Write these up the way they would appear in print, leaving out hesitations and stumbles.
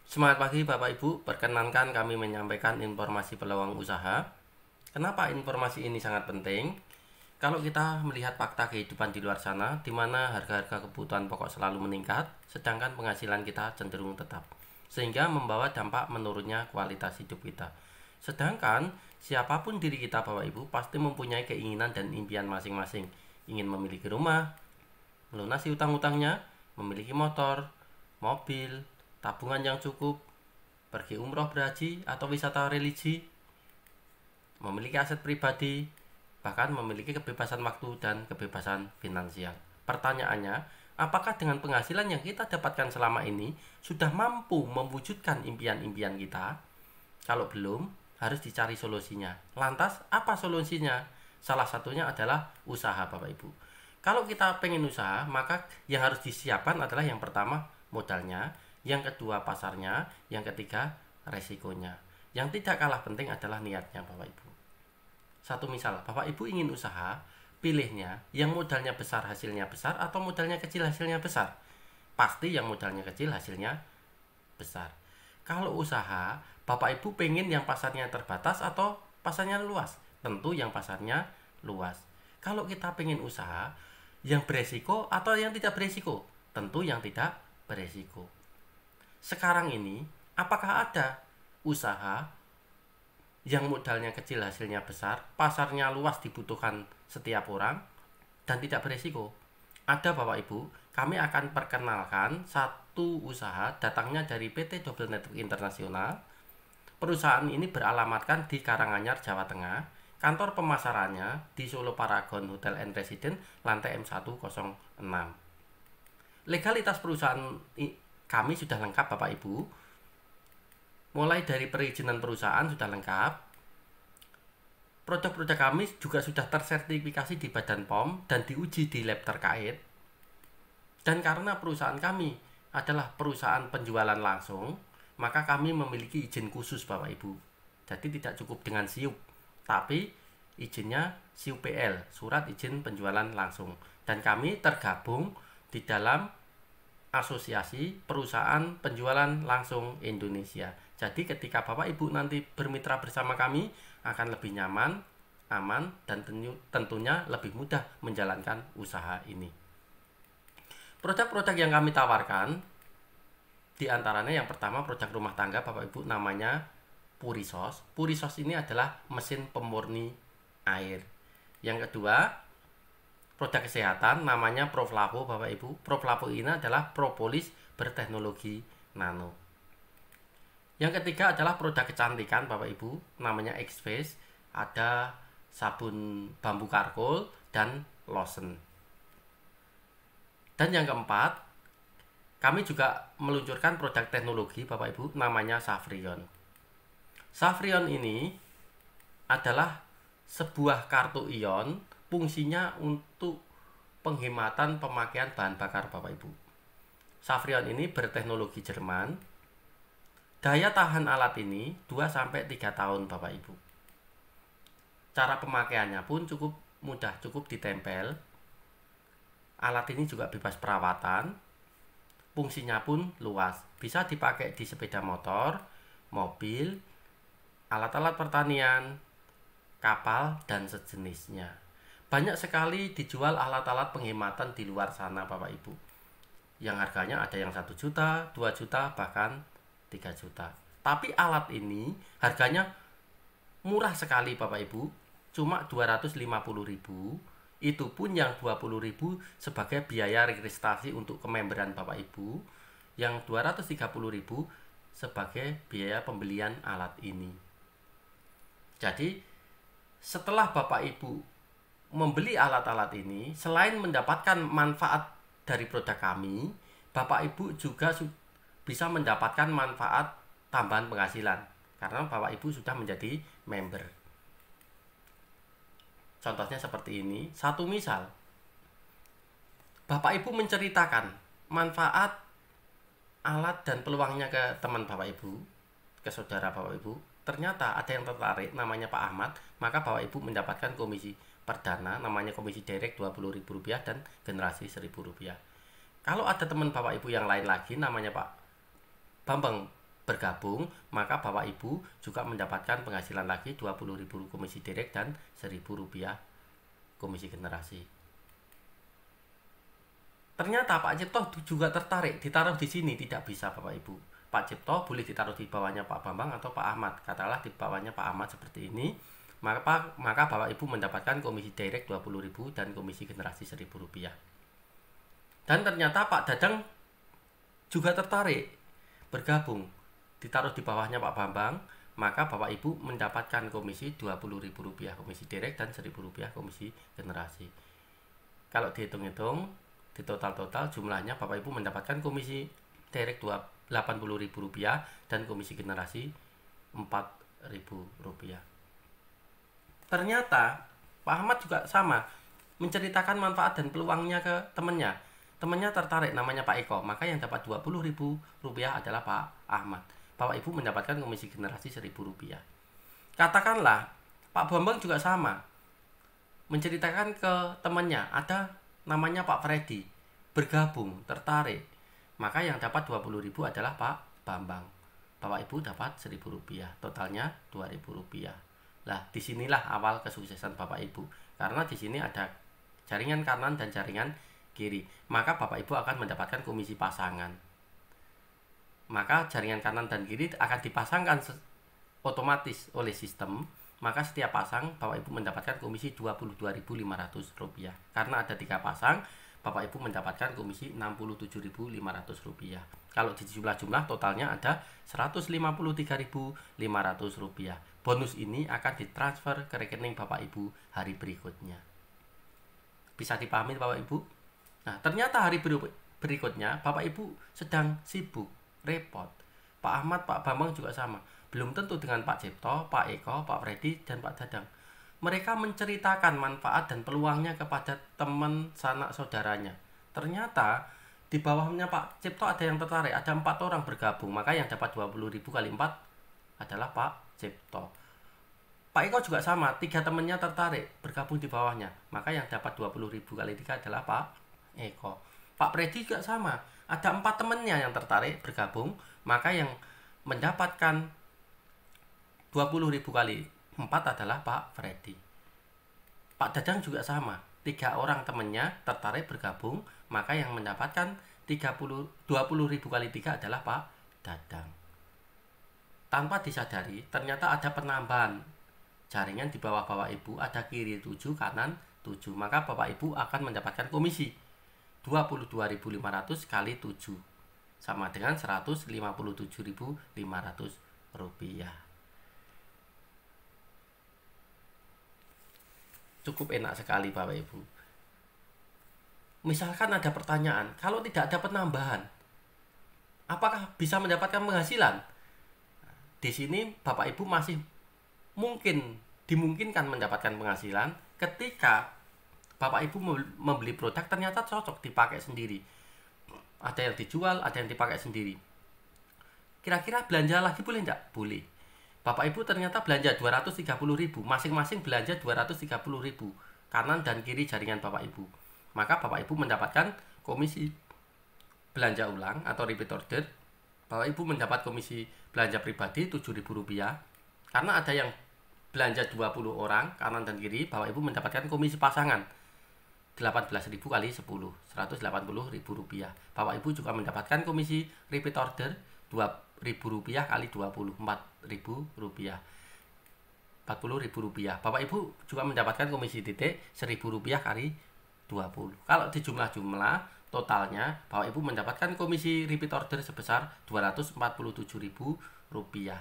Semangat pagi Bapak Ibu, perkenankan kami menyampaikan informasi peluang usaha. Kenapa informasi ini sangat penting? Kalau kita melihat fakta kehidupan di luar sana, di mana harga-harga kebutuhan pokok selalu meningkat, sedangkan penghasilan kita cenderung tetap, sehingga membawa dampak menurunnya kualitas hidup kita. Sedangkan siapapun diri kita Bapak Ibu pasti mempunyai keinginan dan impian masing-masing. Ingin memiliki rumah, melunasi utang-utangnya, memiliki motor, mobil, tabungan yang cukup, pergi umroh berhaji atau wisata religi, memiliki aset pribadi, bahkan memiliki kebebasan waktu dan kebebasan finansial. Pertanyaannya, apakah dengan penghasilan yang kita dapatkan selama ini sudah mampu mewujudkan impian-impian kita? Kalau belum, harus dicari solusinya. Lantas, apa solusinya? Salah satunya adalah usaha Bapak Ibu. Kalau kita pengen usaha, maka yang harus disiapkan adalah yang pertama modalnya, yang kedua pasarnya, yang ketiga resikonya. Yang tidak kalah penting adalah niatnya Bapak Ibu. Satu misal, Bapak Ibu ingin usaha, pilihnya yang modalnya besar hasilnya besar atau modalnya kecil hasilnya besar. Pasti yang modalnya kecil hasilnya besar. Kalau usaha, Bapak Ibu pengen yang pasarnya terbatas atau pasarnya luas? Tentu yang pasarnya luas. Kalau kita pengen usaha, yang beresiko atau yang tidak beresiko? Tentu yang tidak beresiko. Sekarang ini, apakah ada usaha yang modalnya kecil hasilnya besar, pasarnya luas dibutuhkan setiap orang, dan tidak beresiko? Ada Bapak Ibu, kami akan perkenalkan satu usaha datangnya dari PT Double Network Internasional. Perusahaan ini beralamatkan di Karanganyar, Jawa Tengah. Kantor pemasarannya di Solo Paragon Hotel and Residence, lantai M106. Legalitas perusahaan kami sudah lengkap Bapak Ibu. Mulai dari perizinan perusahaan sudah lengkap. Produk-produk kami juga sudah tersertifikasi di Badan POM dan diuji di lab terkait. Dan karena perusahaan kami adalah perusahaan penjualan langsung, maka kami memiliki izin khusus Bapak Ibu. Jadi tidak cukup dengan SIUP, tapi izinnya SIUPL, surat izin penjualan langsung. Dan kami tergabung di dalam Asosiasi Perusahaan Penjualan Langsung Indonesia. Jadi ketika Bapak Ibu nanti bermitra bersama kami akan lebih nyaman, aman, dan tentunya lebih mudah menjalankan usaha ini. Produk-produk yang kami tawarkan diantaranya yang pertama produk rumah tangga Bapak Ibu, namanya Purisos. Purisos ini adalah mesin pemurni air. Yang kedua, produk kesehatan namanya Proflavo Bapak Ibu. Proflavo ini adalah propolis berteknologi nano. Yang ketiga adalah produk kecantikan Bapak Ibu, namanya X-Face. Ada sabun bambu karkol dan lotion. Dan yang keempat, kami juga meluncurkan produk teknologi Bapak Ibu, namanya Safrion. Safrion ini adalah sebuah kartu ion, fungsinya untuk penghematan pemakaian bahan bakar Bapak Ibu. Safrion ini berteknologi Jerman. Daya tahan alat ini 2-3 tahun Bapak Ibu. Cara pemakaiannya pun cukup mudah, cukup ditempel. Alat ini juga bebas perawatan. Fungsinya pun luas, bisa dipakai di sepeda motor, mobil, alat-alat pertanian, kapal, dan sejenisnya. Banyak sekali dijual alat-alat penghematan di luar sana Bapak Ibu, yang harganya ada yang 1 juta, 2 juta, bahkan 3 juta. Tapi alat ini harganya murah sekali Bapak Ibu, cuma 250.000. Itu pun yang 20.000 sebagai biaya registrasi untuk kememberan Bapak Ibu, yang 230.000 sebagai biaya pembelian alat ini. Jadi setelah Bapak Ibu membeli alat-alat ini, selain mendapatkan manfaat dari produk kami, Bapak Ibu juga bisa mendapatkan manfaat tambahan penghasilan karena Bapak Ibu sudah menjadi member. Contohnya seperti ini. Satu misal, Bapak Ibu menceritakan manfaat alat dan peluangnya ke teman Bapak Ibu, ke saudara Bapak Ibu. Ternyata ada yang tertarik, namanya Pak Ahmad, maka Bapak Ibu mendapatkan komisi perdana, namanya komisi direct Rp20.000 dan generasi Rp1.000. Kalau ada teman Bapak Ibu yang lain lagi, namanya Pak Bambang, bergabung, maka Bapak Ibu juga mendapatkan penghasilan lagi Rp20.000 komisi direct dan Rp1.000 komisi generasi. Ternyata Pak Cipto juga tertarik ditaruh di sini, tidak bisa Bapak Ibu. Pak Cipto boleh ditaruh di bawahnya Pak Bambang atau Pak Ahmad. Katakanlah di bawahnya Pak Ahmad seperti ini. Maka Bapak Ibu mendapatkan komisi direct Rp20.000 dan komisi generasi Rp1.000. Dan ternyata Pak Dadang juga tertarik bergabung, ditaruh di bawahnya Pak Bambang, maka Bapak Ibu mendapatkan komisi Rp20.000 komisi direct dan Rp1.000 komisi generasi. Kalau dihitung-hitung, di total-total jumlahnya Bapak Ibu mendapatkan komisi direct Rp80.000 dan komisi generasi Rp4.000. Ternyata Pak Ahmad juga sama, menceritakan manfaat dan peluangnya ke temannya. Temannya tertarik, namanya Pak Eko, maka yang dapat Rp20.000 adalah Pak Ahmad. Bapak Ibu mendapatkan komisi generasi Rp1.000. Katakanlah Pak Bambang juga sama, menceritakan ke temannya, ada namanya Pak Freddy, bergabung, tertarik, maka yang dapat Rp20.000 adalah Pak Bambang. Bapak Ibu dapat Rp1.000, totalnya Rp2.000. Lah, disinilah awal kesuksesan Bapak Ibu, karena di sini ada jaringan kanan dan jaringan kiri, maka Bapak Ibu akan mendapatkan komisi pasangan. Maka jaringan kanan dan kiri akan dipasangkan otomatis oleh sistem, maka setiap pasang Bapak Ibu mendapatkan komisi Rp22.500. Karena ada 3 pasang, Bapak Ibu mendapatkan komisi Rp67.500. Kalau di jumlah totalnya ada Rp153.500. Bonus ini akan ditransfer ke rekening Bapak Ibu hari berikutnya. Bisa dipahami Bapak Ibu? Nah, ternyata hari berikutnya Bapak Ibu sedang sibuk, repot. Pak Ahmad, Pak Bambang juga sama. Belum tentu dengan Pak Cipto, Pak Eko, Pak Freddy, dan Pak Dadang. Mereka menceritakan manfaat dan peluangnya kepada teman sanak saudaranya. Ternyata di bawahnya Pak Cipto ada yang tertarik, ada 4 orang bergabung, maka yang dapat Rp20.000 kali 4 adalah Pak Cipto. Pak Eko juga sama, 3 temannya tertarik bergabung di bawahnya, maka yang dapat Rp20.000 kali 3 adalah Pak Eko. Pak Freddy juga sama, ada 4 temannya yang tertarik bergabung, maka yang mendapatkan Rp20.000 kali 4 adalah Pak Freddy. Pak Dadang juga sama, 3 orang temannya tertarik bergabung, maka yang mendapatkan Rp20.000 kali 3 adalah Pak Dadang. Tanpa disadari, ternyata ada penambahan jaringan di bawah Bapak Ibu, ada kiri 7, kanan 7, maka Bapak Ibu akan mendapatkan komisi Rp22.500 kali 7, sama dengan Rp157.500. Cukup enak sekali Bapak Ibu. Misalkan ada pertanyaan, kalau tidak ada penambahan, apakah bisa mendapatkan penghasilan? Di sini Bapak Ibu masih dimungkinkan mendapatkan penghasilan ketika Bapak Ibu membeli produk ternyata cocok dipakai sendiri. Ada yang dijual, ada yang dipakai sendiri. Kira-kira belanja lagi boleh enggak? Boleh. Bapak Ibu ternyata belanja Rp230.000, masing-masing belanja Rp230.000, kanan dan kiri jaringan Bapak Ibu. Maka Bapak Ibu mendapatkan komisi belanja ulang atau repeat order. Bapak Ibu mendapat komisi belanja pribadi Rp7.000. Karena ada yang belanja 20 orang kanan dan kiri, Bapak Ibu mendapatkan komisi pasangan Rp18.000 kali 10, Rp180.000. Bapak Ibu juga mendapatkan komisi repeat order Rp2.000 kali 20, Rp4.000. Rp40.000. Bapak Ibu juga mendapatkan komisi titik Rp1.000 kali 20. Kalau di jumlah totalnya, Bapak Ibu mendapatkan komisi repeat order sebesar Rp247.000.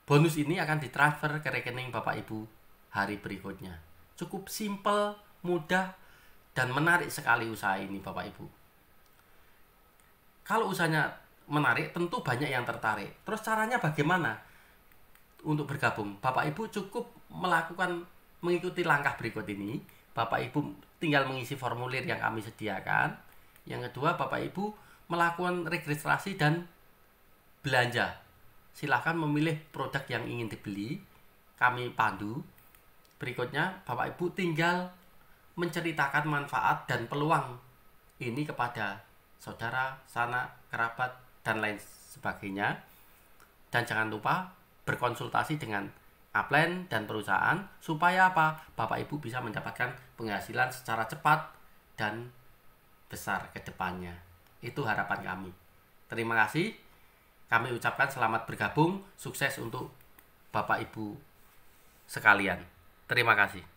Bonus ini akan ditransfer ke rekening Bapak Ibu hari berikutnya. Cukup simple, mudah, dan menarik sekali usaha ini Bapak Ibu. Kalau usahanya menarik, tentu banyak yang tertarik. Terus caranya bagaimana untuk bergabung? Bapak Ibu cukup mengikuti langkah berikut ini. Bapak Ibu tinggal mengisi formulir yang kami sediakan. Yang kedua, Bapak Ibu melakukan registrasi dan belanja. Silahkan memilih produk yang ingin dibeli, kami pandu. Berikutnya, Bapak Ibu tinggal menceritakan manfaat dan peluang ini kepada saudara, sanak, kerabat, dan lain sebagainya. Dan jangan lupa berkonsultasi dengan upline dan perusahaan supaya apa? Bapak Ibu bisa mendapatkan penghasilan secara cepat dan besar ke depannya. Itu harapan kami. Terima kasih. Kami ucapkan selamat bergabung, sukses untuk Bapak Ibu sekalian. Terima kasih.